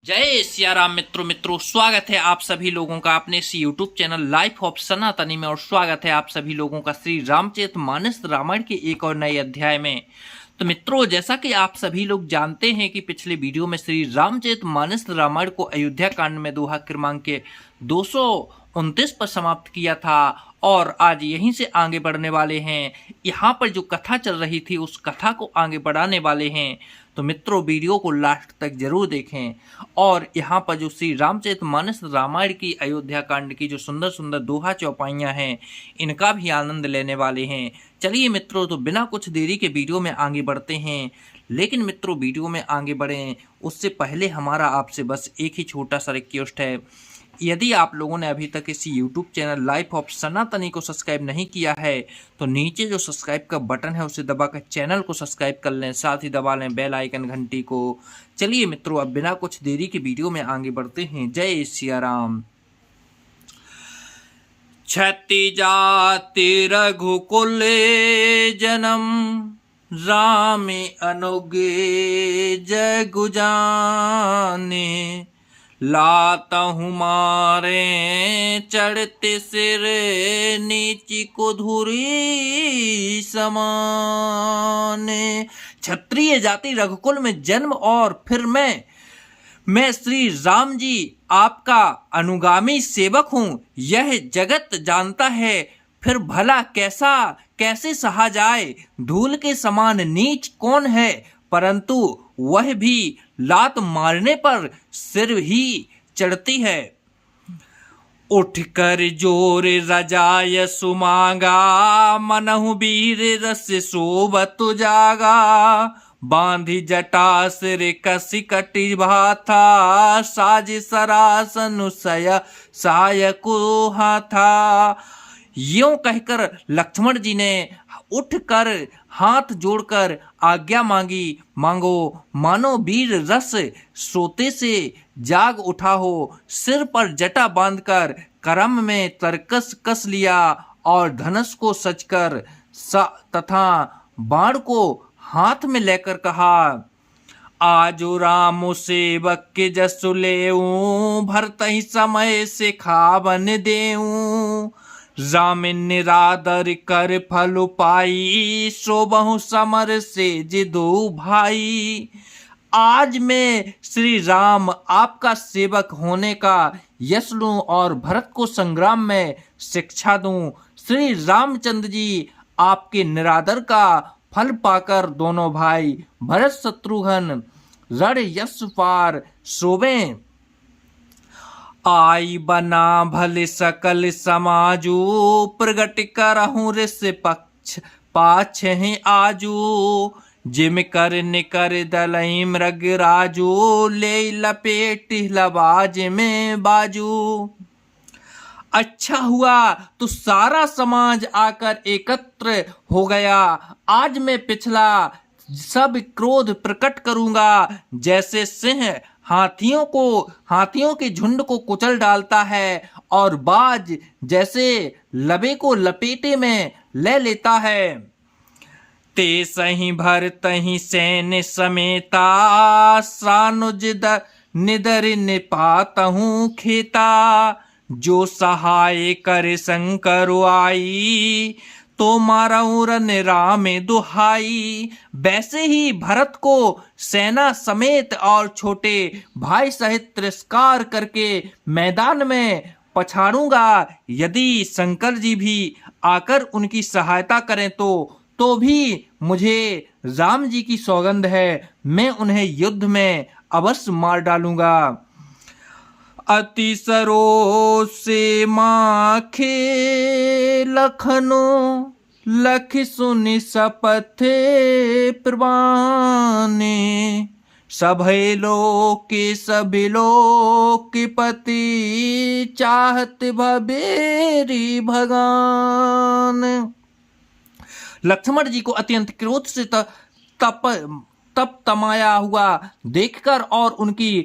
जय सिया राम मित्रों स्वागत है आप सभी लोगों का अपने इस यूट्यूब चैनल लाइफ ऑफ सनातनी में। और स्वागत है आप सभी लोगों का श्री रामचरितमानस रामायण के एक और नए अध्याय में। तो मित्रों, जैसा कि आप सभी लोग जानते हैं कि पिछले वीडियो में श्री रामचरितमानस रामायण को अयोध्या कांड में दोहा क्रमांक के 229 पर समाप्त किया था और आज यहीं से आगे बढ़ने वाले हैं। यहाँ पर जो कथा चल रही थी उस कथा को आगे बढ़ाने वाले हैं। तो मित्रों, वीडियो को लास्ट तक जरूर देखें और यहाँ पर जो श्री रामचरितमानस रामायण की अयोध्या कांड की जो सुंदर सुंदर दोहा चौपाइयाँ हैं इनका भी आनंद लेने वाले हैं। चलिए मित्रों, तो बिना कुछ देरी के वीडियो में आगे बढ़ते हैं। लेकिन मित्रों, वीडियो में आगे बढ़ें उससे पहले हमारा आपसे बस एक ही छोटा सा रिक्वेस्ट है। यदि आप लोगों ने अभी तक इस यूट्यूब चैनल लाइफ ऑफ सनातनी को सब्सक्राइब नहीं किया है तो नीचे जो सब्सक्राइब का बटन है उसे दबाकर चैनल को सब्सक्राइब कर लें, साथ ही दबा लें बेल आइकन घंटी को। चलिए मित्रों, अब बिना कुछ देरी के वीडियो में आगे बढ़ते हैं। जय सिया राम। क्षति जाति रघुकुल जन्म, राम अनुगे जय गुजाने, लातहु मारे चढ़ते सिर, नीची को धुरी समाने। क्षत्रिय जाति रघुकुल में जन्म और फिर मैं श्री राम जी आपका अनुगामी सेवक हूँ, यह जगत जानता है। फिर भला कैसे सहा जाए, धूल के समान नीच कौन है, परंतु वह भी लात मारने पर सिर ही चढ़ती है। उठकर जोर रजाय सुमांगा, मनहु वीर रस शोभत जागा, बांधी जटा सिर कसी कटी भाथा, साज सरासन साय को हाथा। यूं कहकर लक्ष्मण जी ने उठकर हाथ जोड़कर आज्ञा मांगो, मानो वीर रस सोते से जाग उठा हो। सिर पर जटा बांधकर करम में तरकस कस लिया और धनुष को सजकर तथा बाण को हाथ में लेकर कहा, आजो राम सेवक के जसु लेऊं, भरत ही समय से खावन देऊं। राम निरादर कर फल पाई, सो बहु समर से जिदो भाई। आज मैं श्री राम आपका सेवक होने का यश लूं और भरत को संग्राम में शिक्षा दूं। श्री रामचंद्र जी आपके निरादर का फल पाकर दोनों भाई भरत शत्रुघ्न रण यश पार शोभें। आई बना भले सकल समाजू, प्रगट करहूं ऋष पक्ष पाछ हैं आजू। जिम कर निकर दलई मृग राजू, ले लपेट लबाज में बाजू। अच्छा हुआ तो सारा समाज आकर एकत्र हो गया। आज मैं पिछला सब क्रोध प्रकट करूंगा। जैसे सिंह हाथियों के झुंड को कुचल डालता है और बाज जैसे लबे को लपेटे में ले लेता है, ते सही भर तही सैन्य समेता, सानुज निदर निपातहूं खेता। जो सहाय कर शंकर आई, तो मारऊं रन राम दुहाई। वैसे ही भरत को सेना समेत और छोटे भाई सहित तिरस्कार करके मैदान में पछाड़ूंगा। यदि शंकर जी भी आकर उनकी सहायता करें तो भी मुझे राम जी की सौगंध है, मैं उन्हें युद्ध में अवश्य मार डालूंगा। अति सरो से माखे लखनो, लख सुनि सपथे प्रवाने। सभे लोक के पति, चाहत भबेरी भगान। लक्ष्मण जी को अत्यंत क्रोध से तप तमाया हुआ देखकर और उनकी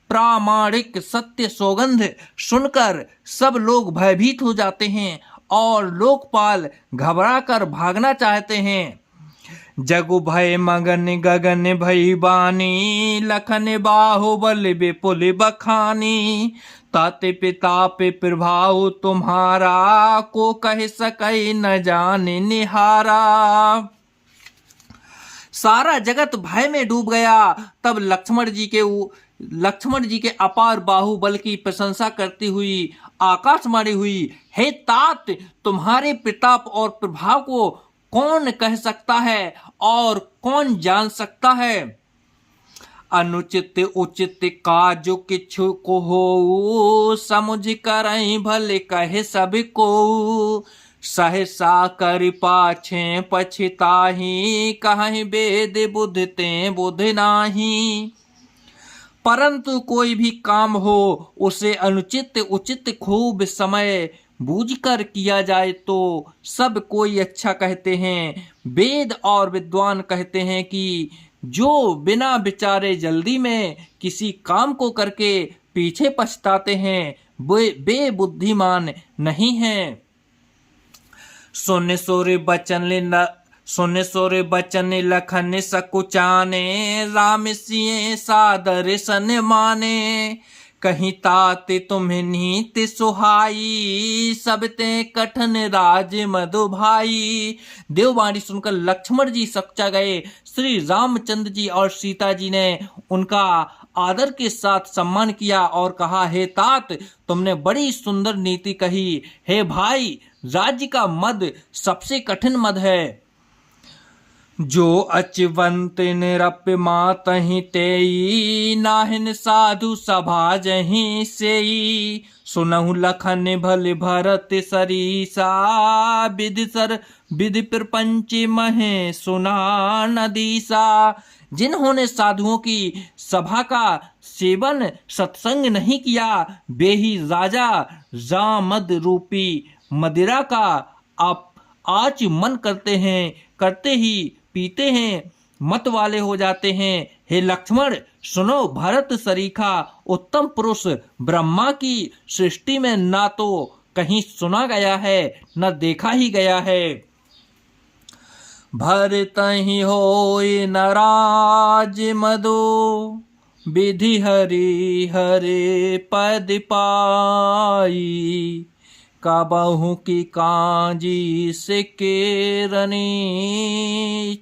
प्रामाणिक सत्य सौगंध सुनकर सब लोग भयभीत हो जाते हैं और लोकपाल घबराकर भागना चाहते हैं। जगु भय मगन गगन भई बानी, लखन बाहुबल विपुल बखानी। ताते पिता पे प्रभाव तुम्हारा, को कह सकै न जाने निहारा। सारा जगत भय में डूब गया। तब लक्ष्मण जी के अपार बाहुबल की प्रशंसा करती हुई आकाशवाणी हुई, हे तात, तुम्हारे प्रताप और प्रभाव को कौन कह सकता है और कौन जान सकता है। अनुचित उचित काज किछु को हो, समुझ करई भले कहे सब को। सहसा कर पाछे पछताही, कहीं वेद बुध ते बुध नाही। परंतु कोई भी काम हो उसे अनुचित उचित खूब समय बूझकर किया जाए तो सब कोई अच्छा कहते हैं। वेद और विद्वान कहते हैं कि जो बिना विचारे जल्दी में किसी काम को करके पीछे पछताते हैं वे बुद्धिमान नहीं हैं। सुन सोरे बचन लखन सकुचाने, राम सिए सादर सन माने। कहीं तात तुम्हें नीति सुहाई, सब ते कठन राज मधु भाई। देववाणी सुनकर लक्ष्मण जी सच्चा गए। श्री रामचंद्र जी और सीता जी ने उनका आदर के साथ सम्मान किया और कहा, हे तात, तुमने बड़ी सुंदर नीति कही। हे भाई, राज्य का मद सबसे कठिन मद है। जो अचवंत निरप्य मातहि तेई, नाहिन साधु सभा जहीं सेई। सुनहु लखन भल भरत सरीसा, विधि प्रपंच महे सुना नदीसा। जिन्होंने साधुओं की सभा का सेवन सत्संग नहीं किया, वे ही राजा रामद रूपी मदिरा का आज मन करते ही पीते हैं, मत वाले हो जाते हैं। हे लक्ष्मण, सुनो, भरत सरीखा उत्तम पुरुष ब्रह्मा की सृष्टि में ना तो कहीं सुना गया है न देखा ही गया है। भरत ही होय नराज मदो, विधि हरि हरे पद पाई। काबहु की कांजी से केरनी,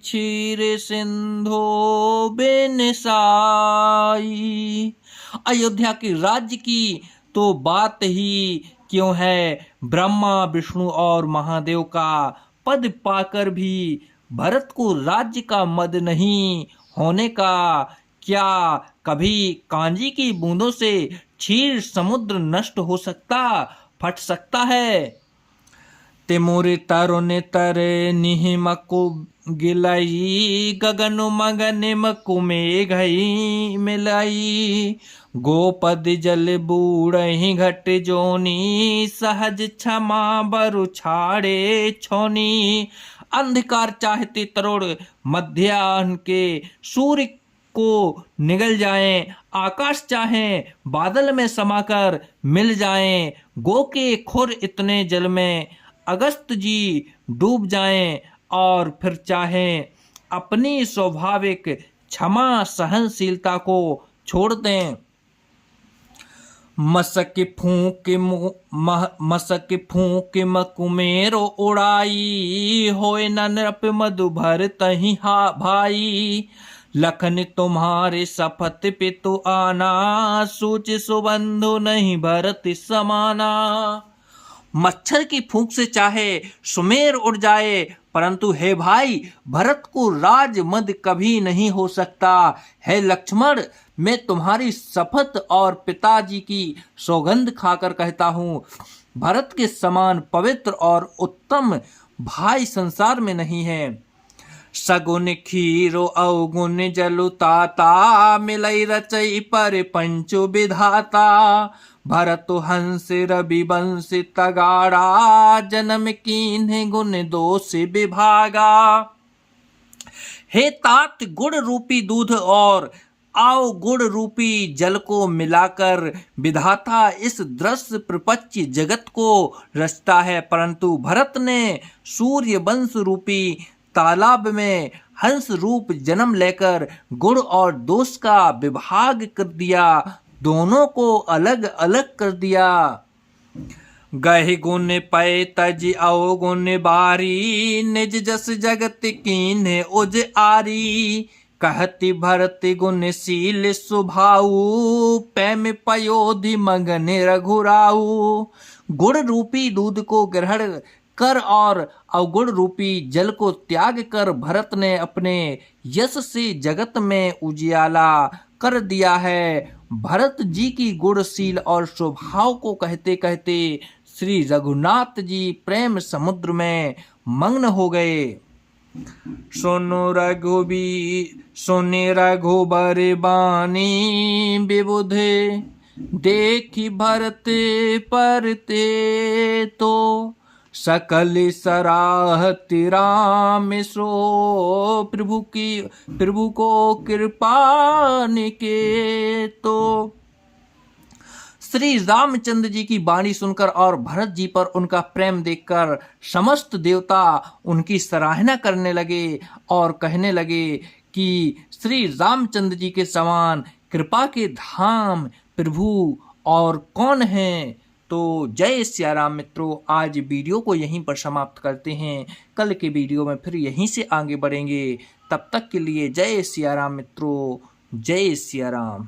क्षीर सिंधो बेनसाई। अयोध्या के राज्य की तो बात ही क्यों है, ब्रह्मा विष्णु और महादेव का पद पाकर भी भरत को राज्य का मद नहीं होने का क्या कभी कांजी की बूंदों से क्षीर समुद्र नष्ट हो सकता, फट सकता है। तिमुर तरुण तरे निहिमकु गिलाई, गगन मगन मकु मेघई मिलाई। गोपद जल बूढ़ही घट जोनी, सहज क्षमा बरु छाड़े छोनी। अंधकार चाहते तरुण मध्याह्न के सूर्य को निगल जाएं, आकाश चाहे बादल में समाकर मिल जाएं। गो के खुर इतने जल में अगस्त जी डूब जाएं और फिर चाहें अपनी स्वाभाविक क्षमा सहनशीलता को छोड़ दें। मसक फूंक मकुमेरो उड़ाई, होए न नृप मधु भर तहि भाई। लखन तुम्हारे शपथ पितु आना, सूच सुबंधु नहीं भरत समाना। मच्छर की फूंक से चाहे सुमेर उड़ जाए, परंतु हे भाई, भरत को राज मद कभी नहीं हो सकता। हे लक्ष्मण, मैं तुम्हारी शपथ और पिताजी की सौगंध खाकर कहता हूँ, भरत के समान पवित्र और उत्तम भाई संसार में नहीं है। सगुन खीरो अवगुण जलु ताता, मिलई रचई पर पंचु विधाता। भरत हंस रवि वंश तगाड़ा, जन्म कीन्हे गुण दोष विभागा। हे तात, गुण रूपी दूध और आओ गुण रूपी जल को मिलाकर विधाता इस दृश्य प्रपंच जगत को रचता है, परंतु भरत ने सूर्य वंश रूपी तालाब में हंस रूप जन्म लेकर गुण और दोष का विभाग कर दिया, दोनों को अलग अलग कर दिया। गहि गुण पै तज अवगुण बारी, निज जस जगत कीन्ह उजियारी। कहति भरत गुणशील स्वभाऊ, पैम पयोधि मगन रघुराऊ। गुण रूपी दूध को ग्रहण कर और अवगुण रूपी जल को त्याग कर भरत ने अपने यश से जगत में उजियाला कर दिया है। भरत जी की गुणशील और स्वभाव को कहते कहते श्री रघुनाथ जी प्रेम समुद्र में मग्न हो गए। सुने रघुबर बानी विबुधे, देखी भरत परते तो। सकल सराहति राम सो, प्रभु को कृपा निकेतो। श्री रामचंद्र जी की वाणी सुनकर और भरत जी पर उनका प्रेम देखकर समस्त देवता उनकी सराहना करने लगे और कहने लगे कि श्री रामचंद्र जी के समान कृपा के धाम प्रभु और कौन है। तो जय सिया राम मित्रों, आज वीडियो को यहीं पर समाप्त करते हैं। कल के वीडियो में फिर यहीं से आगे बढ़ेंगे। तब तक के लिए जय सिया राम मित्रों, जय सिया राम।